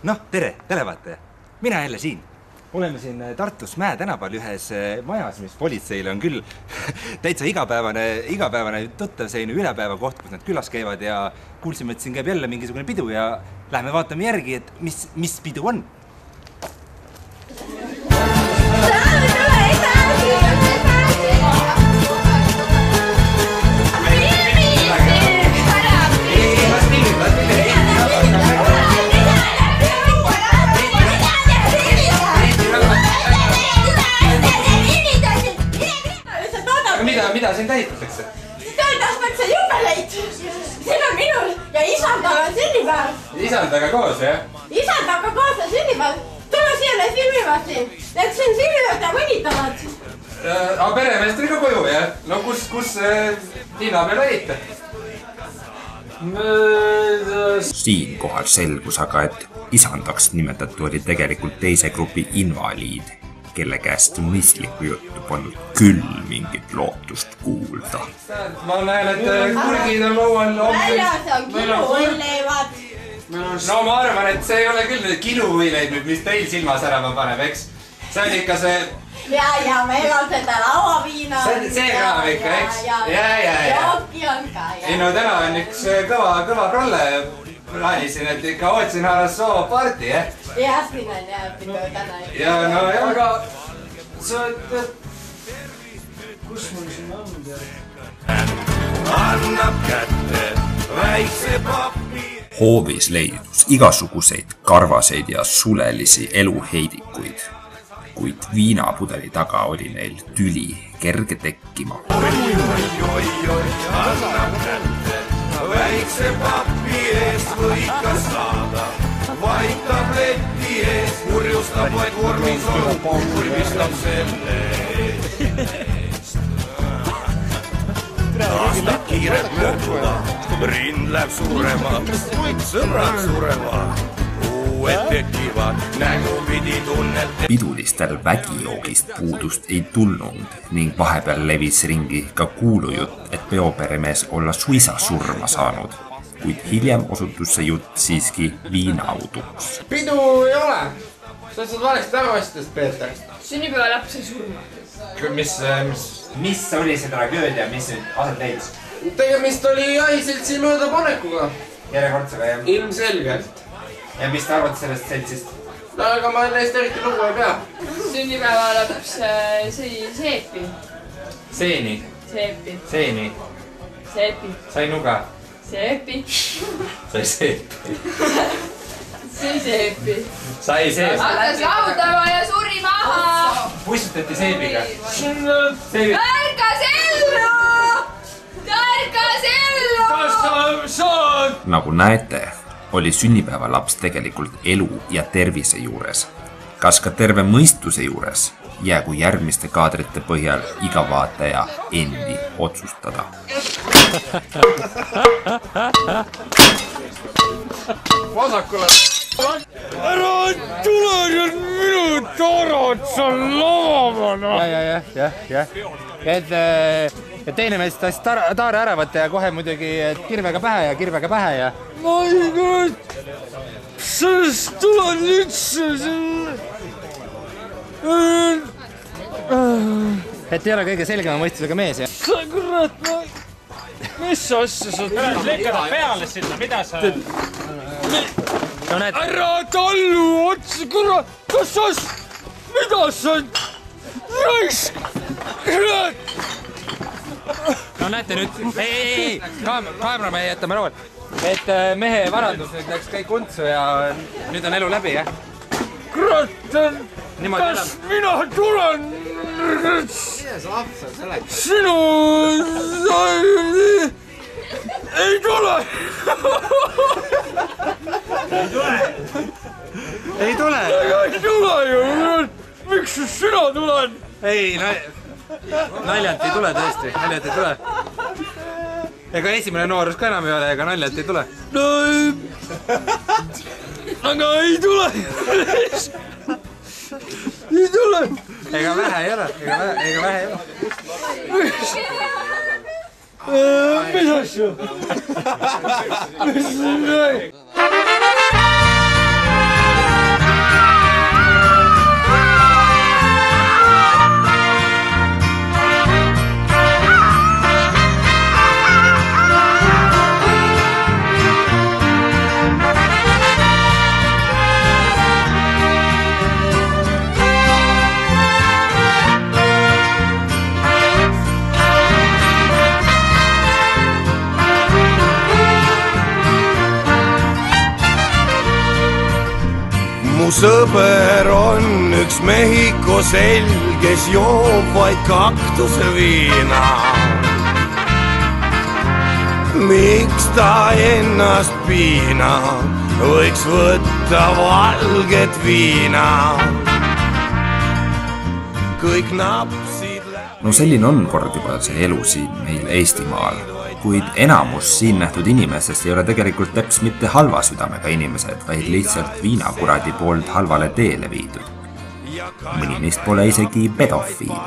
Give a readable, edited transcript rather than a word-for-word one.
Noh, tere, televaataja. Mina jälle siin. Oleme siin Tartus Mäe tänaval ühes majas, mis politseile on küll täitsa igapäevane tuttav selline ülepäeva koht, kus nad külas käivad ja kuulsime, et siin käib jälle mingisugune pidu ja lähme vaatame järgi, et mis pidu on. Mida siin tähitatakse? Tähitatakse juubeleid. Siin on minul ja isandaga on sünnipäev. Isandaga koos, jah? Isandaga koos on sünnipäev. Tule siia filmivad siin. Need siin filmivad ja mõnitavad. Aga peremeest oli ka koju, jah? No kus Tiina peal olite? Siinkohal selgus aga, et isandaks nimetatu oli tegelikult teise grupi invaliid, kelle käest mõistlikku juttu polnud küll mingit lootust kuulda. Ma näen, et kurgid on laual. Väljas on kiluvõileivad. No ma arvan, et see ei ole küll need kiluvõileid, mis teil silma särama paneb, eks? See on ikka see... Ja meil on seda lauaviina. See ka ikka, eks? Jooki on ka, jah. Ei no täna on üks kõva prolle. Plaanisin, et ikka ootsin haaras soo parti, jah? Jah, siin on jah, pidu täna. Ja no jah. Aga sa tead, kus mul siin on tead? Annab kätte väikse papi. Hoovis leidus igasuguseid karvaseid ja sulelisi eluheidikuid, kuid viinapudeli taga oli neil tüli kerge tekkima. Annab kätte väikse papi eest võika saada, vaid tableti eest kurjustab, vaid vormis on, kurvistab selle eest. Aastad kiiret mööduda, rind läheb suuremaks, sõbrad surevad, uued tekivad, nägupidi tunned. Pidulistel vägijoogist puudust ei tulnud ning vahepeal levis ringi ka kuulujutt, et peoperemees olla suisa surma saanud, kuid hiljem osutus see jutt siiski viinauduks. Pidu ei ole! Sa saad valesti aru asjadest, Peeter. Sünnipäeva lapse surma. Mis oli see tragöödia, mis nüüd aset leidis? Tegemist oli jahiseltsi möödapanekuga. Järjekordsega, jah? Ilmselgelt. Ja mis te arvate sellest seltsist? No aga ma neist eriti lugu ei pea. Sünnipäeva laps sõi seepi. Seeni? Seepi. Seeni? Seepi. Sai nuga? Seepi. Sai seepi. Sõi seepi. Sai seepi. Hakkas laudama ja suri maha. Pussutati seebiga? Tärkas ellu! Tärkas ellu! Kas sa saad? Nagu näete, oli sünnipäeva laps tegelikult elu ja tervise juures. Kas ka terve mõistuse juures jäägu järgmiste kaadrite põhjal iga vaataja endi otsustada. Vasakule. Ära tule nüüd minu taarad sa lavama. Jah. Et teine mees taas taare ära võtta ja kohe muidugi kirvega pähe ja... Ma ei kurat. Sellest tulen üldse. Et ei ole kõige selgema mõistusega mees, jah? Sa kurat, mis asja sa tuled? Lõikada peale sinna, mida sa... Ära tallu otsa, kurat, kas sa... Mida sa... Raisk! Kurat! No näete nüüd... Ei! Kaamera me jätame rool. Et mehe varandus nüüd läks kõik untsu ja nüüd on elu läbi, jah? Kurat, kas mina tulen? Sinu... Ei tule! Ei tule? Ei tule ju! Miks sina tulen? Ei, naljalt ei tule tõesti, naljalt ei tule. Ega esimene noorus ka enam ei ole, ega naljalt ei tule. No ei... Aga ei tule! Ei tule! Ega vähe ei ole, ega vähe ei ole. Mis asju? Mis asju? mu sõber on üks Mehhiko selg, kes joob vaid kaktuseviina. Miks ta ennast piinab, võiks võtta valget viina. Kõik napsid No selline on kord juba see elu siin meil Eestimaal, kuid enamus siin nähtud inimesest ei ole tegelikult täps mitte halva südamega inimesed, vaid lihtsalt viinakuradi poolt halvale teele viidud. Mõni neist pole isegi pedofiil.